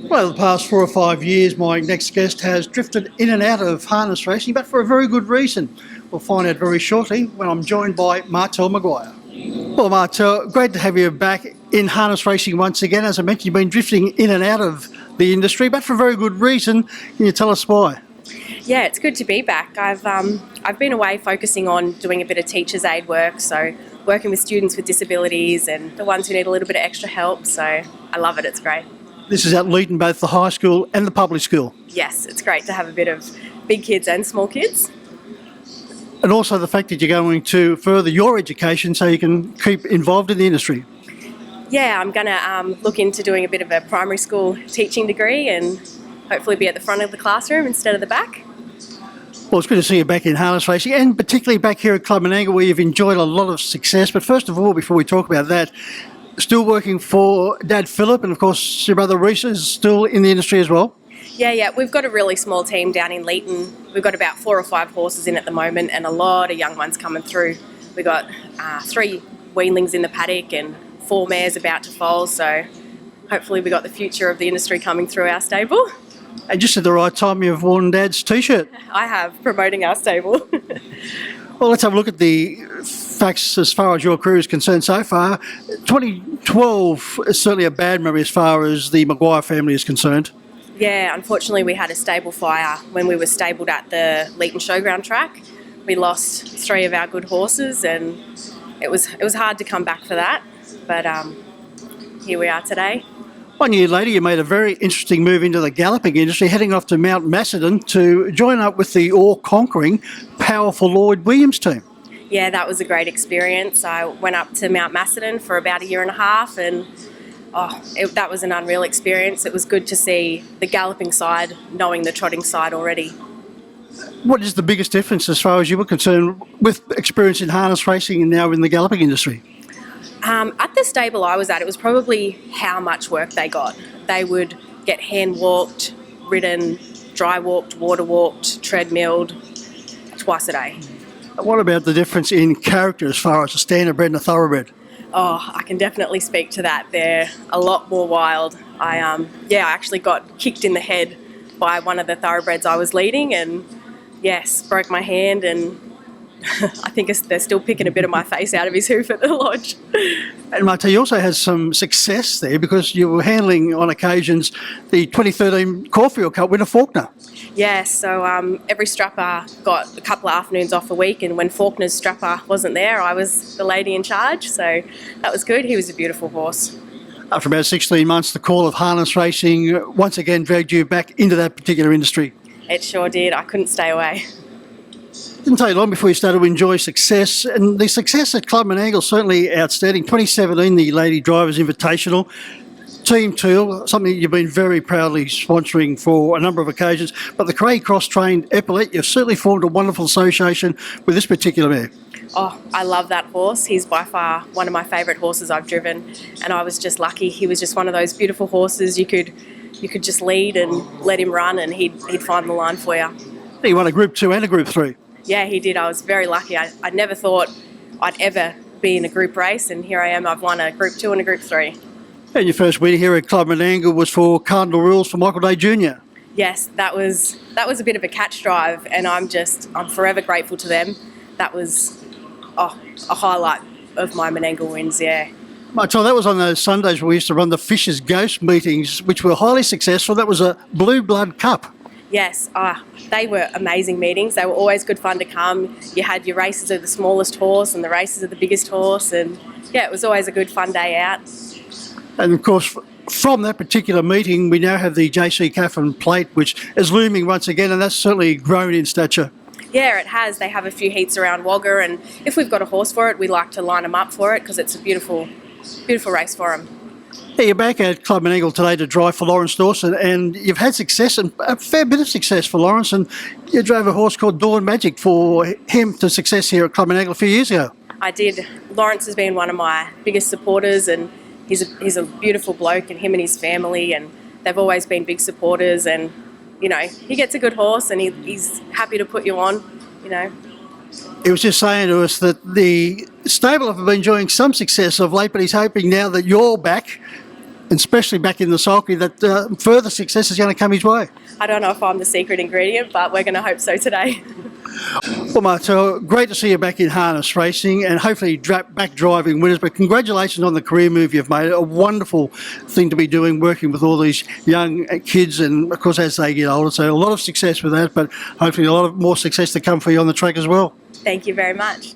Well, the past 4 or 5 years, my next guest has drifted in and out of harness racing, but for a very good reason. We'll find out very shortly when I'm joined by Martelle Maguire. Well, Martelle, great to have you back in harness racing once again. As I mentioned, you've been drifting in and out of the industry, but for a very good reason. Can you tell us why? Yeah, it's good to be back. I've been away focusing on doing a bit of teacher's aid work, so working with students with disabilities and the ones who need a little bit of extra help. So I love it. It's great. This is at Leeton, both the high school and the public school. Yes, it's great to have a bit of big kids and small kids. And also the fact that you're going to further your education so you can keep involved in the industry. Yeah, I'm going to look into doing a bit of a primary school teaching degree and hopefully be at the front of the classroom instead of the back. Well, it's good to see you back in harness racing, and particularly back here at Club Menangle, where you've enjoyed a lot of success. But first of all, before we talk about that, still working for Dad Philip, and of course your brother Reese is still in the industry as well. Yeah, we've got a really small team down in Leeton. We've got about 4 or 5 horses in at the moment and a lot of young ones coming through. We've got 3 weanlings in the paddock and 4 mares about to foal, so hopefully we've got the future of the industry coming through our stable. And just at the right time, you've worn Dad's T-shirt. I have, promoting our stable. Well, let's have a look at the facts as far as your career is concerned so far. 2012 is certainly a bad memory as far as the Maguire family is concerned. Yeah, unfortunately we had a stable fire when we were stabled at the Leeton Showground track. We lost 3 of our good horses and it was hard to come back for that, but here we are today. 1 year later, you made a very interesting move into the galloping industry, heading off to Mount Macedon to join up with the all-conquering, powerful Lloyd Williams team. Yeah, that was a great experience. I went up to Mount Macedon for about 1.5 years and that was an unreal experience. It was good to see the galloping side, knowing the trotting side already. What is the biggest difference as far as you were concerned with experience in harness racing and now in the galloping industry? At the stable I was at, it was probably how much work they got. They would get hand walked, ridden, dry walked, water walked, treadmilled twice a day. What about the difference in character as far as a standardbred and a thoroughbred? Oh, I can definitely speak to that. They're a lot more wild. I actually got kicked in the head by one of the thoroughbreds I was leading and yes, broke my hand and I think they're still picking a bit of my face out of his hoof at the lodge. And Martelle, you also had some success there because you were handling on occasions the 2013 Caulfield Cup winner Faulkner. Yes, so every strapper got a couple of afternoons off a week, and when Faulkner's strapper wasn't there, I was the lady in charge, so that was good. He was a beautiful horse. After about 16 months, the call of harness racing once again dragged you back into that particular industry. It sure did. I couldn't stay away. Didn't take long before you started to enjoy success, and the success at Club Menangle certainly outstanding. 2017, the Lady Drivers Invitational, Team Teal, something you've been very proudly sponsoring for a number of occasions, but the Craig Cross-trained Epaulet, you've certainly formed a wonderful association with this particular mare. Oh, I love that horse. He's by far one of my favourite horses I've driven, and I was just lucky. He was just one of those beautiful horses you could just lead and let him run and he'd find the line for you. He won a Group 2 and a Group 3. Yeah, he did. I was very lucky. I never thought I'd ever be in a group race, and here I am. I've won a Group 2 and a Group 3. And your first win here at Club Menangle was for Cardinal Rules for Michael Day Jr. Yes, that was a bit of a catch drive, and I'm forever grateful to them. That was a highlight of my Menangle wins, yeah. Martelle, that was on those Sundays where we used to run the Fisher's Ghost meetings, which were highly successful. That was a Blue Blood Cup. Yes, they were amazing meetings. They were always good fun to come. You had your races of the smallest horse and the races of the biggest horse, and yeah, it was always a good fun day out. And of course, from that particular meeting, we now have the JC Catherine Plate, which is looming once again, and that's certainly grown in stature. Yeah, it has. They have a few heats around Wagga, and if we've got a horse for it, we like to line them up for it because it's a beautiful, beautiful race for them. Yeah, you're back at Club Menangle today to drive for Lawrence Dawson, and you've had success, and a fair bit of success for Lawrence, and you drove a horse called Dawn Magic for him to success here at Club Menangle a few years ago. I did. Lawrence has been one of my biggest supporters, and he's a beautiful bloke, and him and his family, and they've always been big supporters, and, you know, he gets a good horse, and he's happy to put you on, you know. He was just saying to us that the stable have been enjoying some success of late, but he's hoping now that you're back especially back in the sulky, that further success is going to come his way. I don't know if I'm the secret ingredient, but we're going to hope so today. Well, Martelle, great to see you back in harness racing and hopefully back driving winners. But congratulations on the career move you've made. A wonderful thing to be doing, working with all these young kids and, of course, as they get older. So a lot of success with that, but hopefully a lot of more success to come for you on the track as well. Thank you very much.